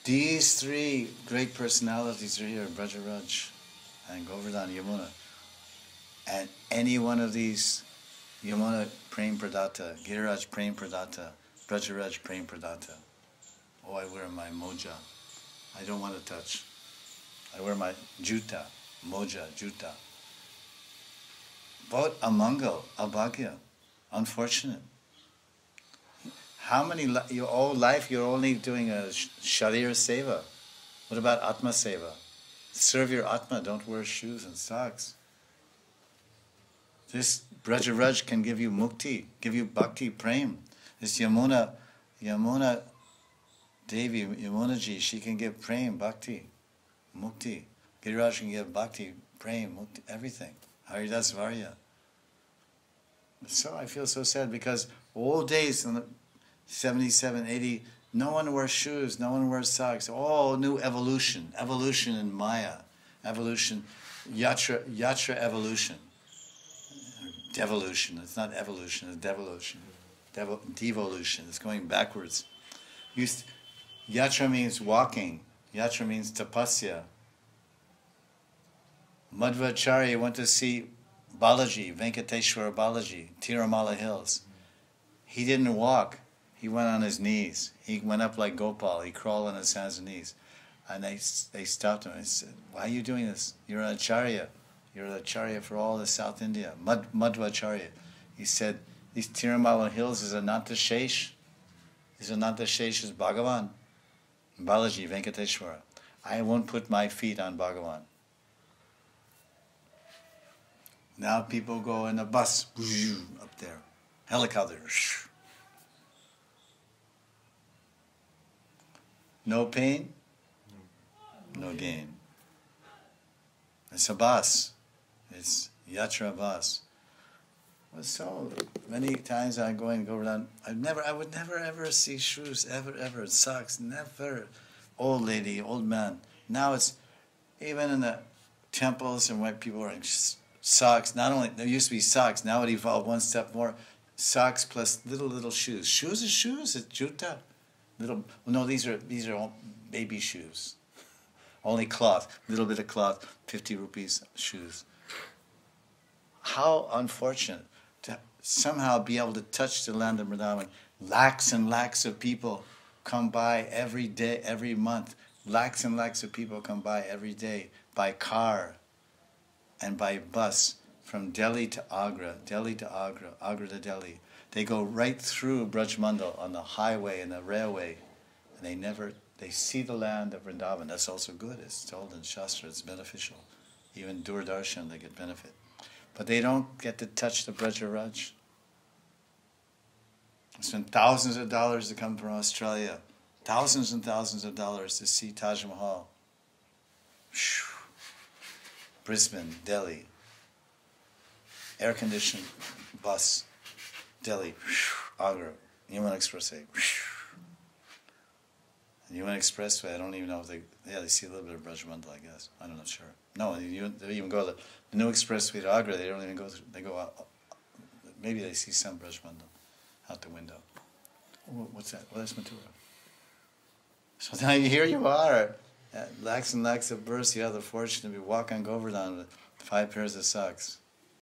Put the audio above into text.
These three great personalities are here, Brajaraj and Govardhan, Yamuna. And any one of these, Yamuna Prem Pradata, Giriraj Prem Pradata, Brajaraj Prem Pradata. Oh, I wear my moja. I don't want to touch. I wear my juta, moja, juta. But amangal, abhagya, unfortunate. How many, your whole life you're only doing a sharir seva. What about atma seva? Serve your atma, don't wear shoes and socks. This Brajaraj can give you mukti, give you bhakti, prem. This Yamuna Devi, Yamunaji, she can give prem, bhakti, mukti. Giriraj can give bhakti, prem, mukti, everything. Haridas Varya. So I feel so sad because old days in the 77, 80, no one wears shoes, no one wears socks. All new evolution in Maya, evolution, yatra evolution. Devolution, it's not evolution, it's devolution. Devolution, it's going backwards. Yatra means walking, yatra means tapasya. Madhvacharya went to see Balaji, Venkateshwara Balaji, Tirumala Hills. He didn't walk, he went on his knees. He went up like Gopal, he crawled on his hands and knees. And they stopped him and said, why are you doing this? You're an acharya. You're an acharya for all of South India. Madhvacharya. He said, these Tirumala Hills is Ananta Shesh. These Ananta Shesh is Bhagavan. Balaji, Venkateshwara. I won't put my feet on Bhagavan. Now people go in a bus, up there. Helicopter. No pain, no gain. It's a bus. It's yatra bus. Well, so many times I'm going to go around. I would never ever see shoes, ever, socks, never. Old lady, old man. Now it's, even in the temples and white people wearing socks. Not only, there used to be socks, now it evolved one step more. Socks plus little shoes. Shoes is shoes, it's juta. No, these are all baby shoes. Only cloth, little bit of cloth, 50 rupees shoes. How unfortunate to somehow be able to touch the land of Vrindavan. Lakhs and lakhs of people come by every day, every month. Lakhs and lakhs of people come by every day by car and by bus from Delhi to Agra, Agra to Delhi. They go right through Braj Mandal on the highway and the railway, and they see the land of Vrindavan. That's also good. It's told in Shastra, it's beneficial. Even Doordarshan, they get benefit. But they don't get to touch the Brajaraj. I spent thousands of dollars to come from Australia. Thousands and thousands of dollars to see Taj Mahal. Brisbane, Delhi. Air-conditioned bus. Delhi, Agra, Yamuna Expressway. Yamuna Expressway, I don't even know if they see a little bit of Braj Mandal, I guess. I'm not sure. No, they even go the new expressway to Agra, they don't even go through, they go out. Maybe they see some Braj Mandal out the window. Oh, what's that? Well, that's Mathura. So now here you are, lakhs and lakhs of births, you have the fortune to be walking Govardhan with 5 pairs of socks.